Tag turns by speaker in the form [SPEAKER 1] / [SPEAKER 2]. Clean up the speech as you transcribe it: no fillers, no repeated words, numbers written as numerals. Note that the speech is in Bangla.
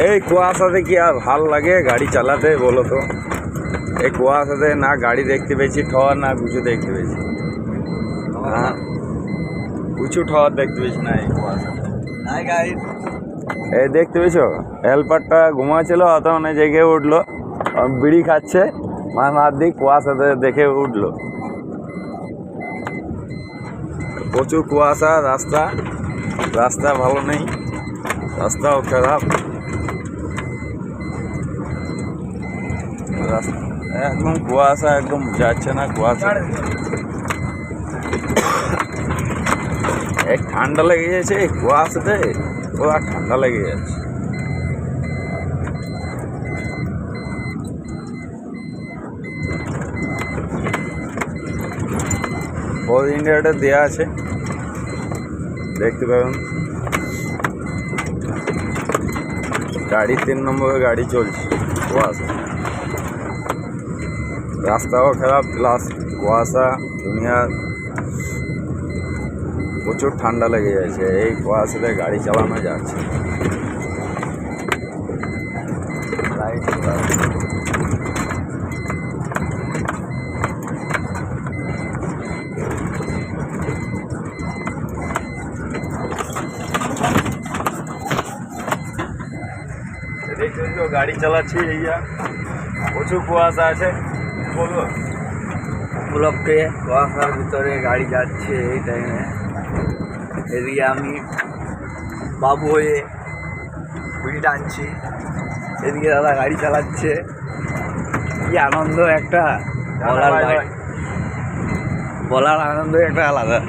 [SPEAKER 1] এই কুয়াশাতে কি আর ভাল লাগে গাড়ি চালাতে বলো তো? এই কুয়াশাতে না গাড়ি দেখতে পেয়েছি ঠর, না কিছু দেখতে পেয়েছি, হ্যাঁ কিছু ঠর দেখতে পেয়েছি না এই কুয়াশাতে। এই দেখতে পেয়েছো হেল্পারটা ঘুমাচ্ছিল, অত মানে জেগে উঠলো, বিড়ি খাচ্ছে, মার দিক কুয়াশাতে দেখে উঠলো। প্রচুর কুয়াশা, রাস্তা ভালো নেই, রাস্তাও খারাপ, একদম কুয়াশা, একদম যাচ্ছে না কুয়াশা। এক ঠান্ডা লেগে যাচ্ছে এই কুয়াশাতে, পুরো ঠান্ডা লেগে যাচ্ছে। ফোর ইন্ডিয়াটা দেওয়া আছে, দেখতে পাবেন। গাড়ি 3 নম্বরে গাড়ি চলছে কুয়াশা, রাস্তাও খারাপ প্লাস কুয়াশা। দুনিয়ার প্রচুর ঠান্ডা লেগে যাচ্ছে, এই কুয়াশাতে গাড়ি চালানো যাচ্ছে। দেখছেন তো গাড়ি চালাচ্ছি, এইয়া প্রচুর কুয়াশা আছে, বলবো
[SPEAKER 2] উপলক্ষে কুয়াশার ভিতরে গাড়ি যাচ্ছে এই টাইমে। এদিকে আমি বাবু হয়ে বিড়ি টানছি, এদিকে দাদা গাড়ি চালাচ্ছে। কি আনন্দ একটা, বলার আনন্দ একটা আলাদা।